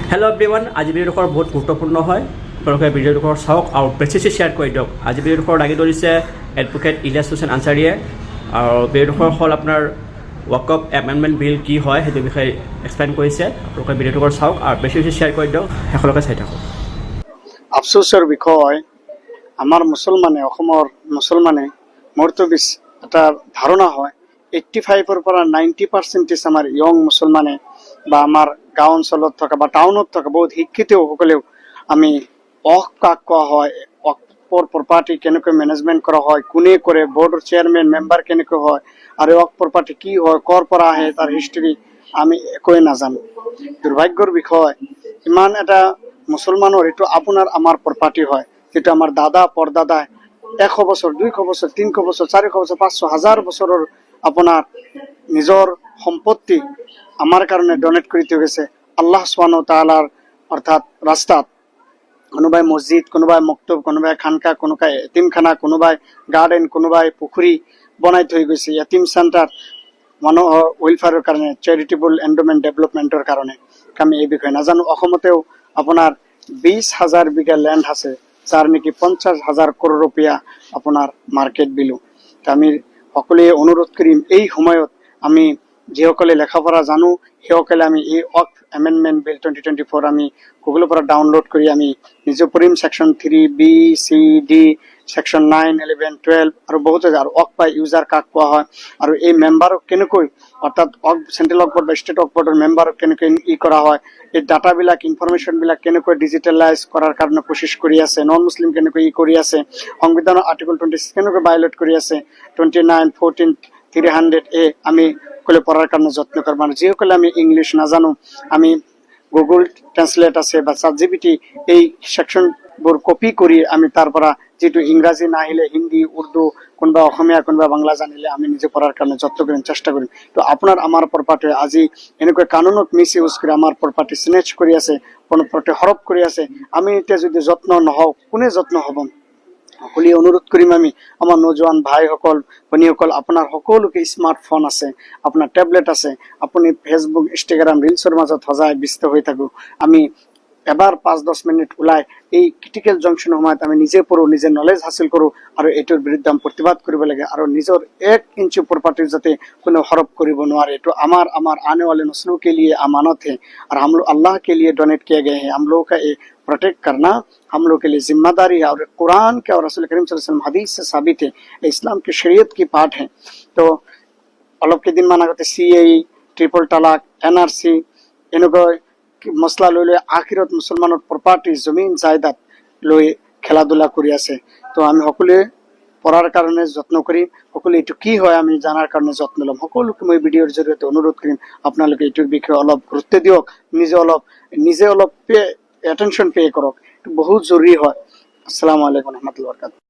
Hello' everyone, আজি ভিডিঅ'ডোখৰ বহুত গুৰুত্বপূৰ্ণ হয়। আপোনালোকে ভিডিঅ'ডোখৰ চাওক আৰু বেছি শ্বেয়াৰ কৰি দিয়ক। আজি ভিডিঅ'ডোখৰ দাঙি ধৰিছে এডভোকেট ইলিয়াছ হুছেইন আনচাৰীয়ে। আৰু ভিডিঅ'ডোখৰ হ'ল আপোনাৰ ৱাকফ এমেণ্ডমেণ্ট বিল কি হয় সেইটো বিষয়ে এক্সপ্লেইন কৰিছে। আপোনালোকে ভিডিঅ'ডোখৰ চাওক আৰু বেছি শ্বেয়াৰ কৰি দিয়ক, শেষলৈকে চাই থাকক। আফচোচৰ বিষয়, আমাৰ মুছলমানে, অসমৰ মুছলমানে মোৰতো এটা ধাৰণা হয় 85-ৰ পৰা 90% আমাৰ ইয়ং মুছলমানে বা আমাৰ গাঁও অঞ্চলত থকা বা টাউনত থকা বহুত শিক্ষিত সকলেও আমি কাক কোৱা হয়, অকফৰ প্ৰপাৰ্টি কেনেকৈ মেনেজমেণ্ট কৰা হয়, কোনে কৰে, বৰ্ডৰ চেয়াৰমেন মেম্বাৰ কেনেকৈ হয়, আৰু প্ৰপাৰ্টি কি হয়, কৰ পৰা আহে, তাৰ হিষ্ট্ৰী আমি একোৱে নাজানো। দুৰ্ভাগ্যৰ বিষয়, ইমান এটা মুছলমানৰ এইটো আপোনাৰ আমাৰ প্ৰপাৰ্টি হয়, যিটো আমাৰ দাদা পৰদাদাই 100 বছৰ, 200 বছৰ, 300 বছৰ, 400 বছৰ, 500, 1000 বছৰৰ আপোনাৰ নিজৰ সম্পত্তি আমাৰ কাৰণে ডনেট কৰি থৈ গৈছে আল্লাহ সুবহানাহু ওয়া তাআলাৰ অৰ্থাৎ ৰাস্তাত। কোনোবাই মছজিদ, কোনোবাই মক্তব, কোনোবাই খানকা, কোনোবাই এতিমখানা, কোনোবাই গাৰ্ডেন, কোনোবাই পুখুৰী বনাই থৈ গৈছে, এতিম চেণ্টাৰ, মানুহৰ ৱেলফেয়াৰৰ কাৰণে, চেৰিটেবল এণ্ডমেণ্ট ডেভেলপমেণ্টৰ কাৰণে। আমি এই বিষয়ে নাজানো। অসমতেও আপোনাৰ 20,000 বিঘা ল্যান্ড আছে, যাৰ নেকি 50,000 কোটি रुपया আপোনাৰ মাৰ্কেট বিলো। আমি সকলোৱে অনুৰোধ কৰিম, এই সময়ত আমি যিসকলে লেখাপঢ়া জানো সেইসকলে আমি এই ৱাকফ এমেণ্ডমেণ্ট বিল 2024 আমি গুগলৰ পৰা ডাউনলোড কৰি আমি নিজে পঢ়িম। Section 3B, C, D, section 9, 11, 12 আৰু বহুত আছে। আৰু ৱাকফ বাই ইউজাৰ কাক কোৱা হয়, আৰু এই মেম্বাৰক কেনেকৈ, অৰ্থাৎ চেন্ট্ৰেল ৱাকফ বোৰ্ড বা ষ্টেট ৱাকফ বোৰ্ডৰ মেম্বাৰক কেনেকৈ কৰা হয়, এই ডাটাবিলাক, ইনফৰমেশ্যনবিলাক কেনেকৈ ডিজিটেলাইজ কৰাৰ কাৰণে কোচিছ কৰি আছে, নন মুছলিম কেনেকৈ কৰি আছে, সংবিধানৰ আৰ্টিকল 26 কেনেকৈ ভায়োলেট কৰি আছে, 29, 14, 300A আমি সকলে পঢ়াৰ কাৰণে যত্ন কৰিম। আৰু যিসকলে আমি ইংলিছ নাজানো, আমি গুগল ট্ৰান্সলেট আছে বা ChatGPT, এই সেকশনবোৰ কপি কৰি আমি তাৰ পৰা যিটো ইংৰাজী নাহিলে হিন্দী, উৰ্দু, কোনোবা অসমীয়া, কোনোবা বাংলা জানিলে আমি নিজে পঢ়াৰ কাৰণে যত্ন কৰিম, চেষ্টা কৰিম। তো আপোনাৰ আমাৰ প্ৰপাৰ্টি আজি এনেকৈ কানুনত মিছ ইউজ কৰি আমাৰ প্ৰপাৰ্টি স্নেচ কৰি আছে, প্ৰপাৰ্টি হৰপ কৰি আছে। আমি এতিয়া যদি যত্ন নহওঁ, কোনে যত্ন হ'ব? সকলোৱে অনুৰোধ কৰিম, আমি আমাৰ নজোৱান ভাইসকল, ভনীসকল, আপোনাৰ সকলোকে স্মাৰ্টফোন আছে, আপোনাৰ টেবলেট আছে, আপুনি ফেচবুক, ইনষ্টাগ্ৰাম, ৰিলছৰ মাজত সজাই ব্যস্ত হৈ থাকোঁ। আমি এবাৰ 5-10 মিনিট ওলাই এই ক্ৰিটিকেল জংচনৰ সময়ত আমি নিজে পঢ়োঁ, নিজে নলেজ হাসিল কৰোঁ, আৰু এইটোৰ বিৰুদ্ধে আমি প্ৰতিবাদ কৰিব লাগে। আৰু নিজৰ 1 इंच प्रॉपर्टी যাতে কোনো হৰপ কৰিব নোৱাৰে। এইটো আমাৰ आने वाले नस्लों के लिए अमानत है, और हम लोग अल्लाह के लिए डोनेट किए गए हैं। हम लोगों का ये प्रोटेक्ट करना हम लोग के लिए जिम्मेदारी है, और कुरान के और रसूल करीम सल्लल्लाहु अलैहि वसल्लम हदीस से साबित है, इस्लाम की शरीयत की पाठ है। तो অলপ কেইদিনমান আগতে CAE, ট্ৰিপল তালাক, NRC এনেকৈ মছলা লৈ লৈ আখিৰত মুছলমানৰ প্ৰপাৰ্টি, জমিন জায়দাদ লৈ খেলা ধূলা কৰি আছে। তো আমি সকলোৱে পঢ়াৰ কাৰণে যত্ন কৰিম, সকলোৱে এইটো কি হয় আমি জানাৰ কাৰণে যত্ন ল'ম। সকলোকে মই ভিডিঅ'ৰ জৰিয়তে অনুৰোধ কৰিম, আপোনালোকে এইটোৰ বিষয়ে অলপ গুৰুত্ব দিয়ক, নিজে অলপ এটেনশ্যন পে' কৰক, এইটো বহুত জৰুৰী হয়। আসসালামু আলাইকুম ৰহমতুল্লাহ।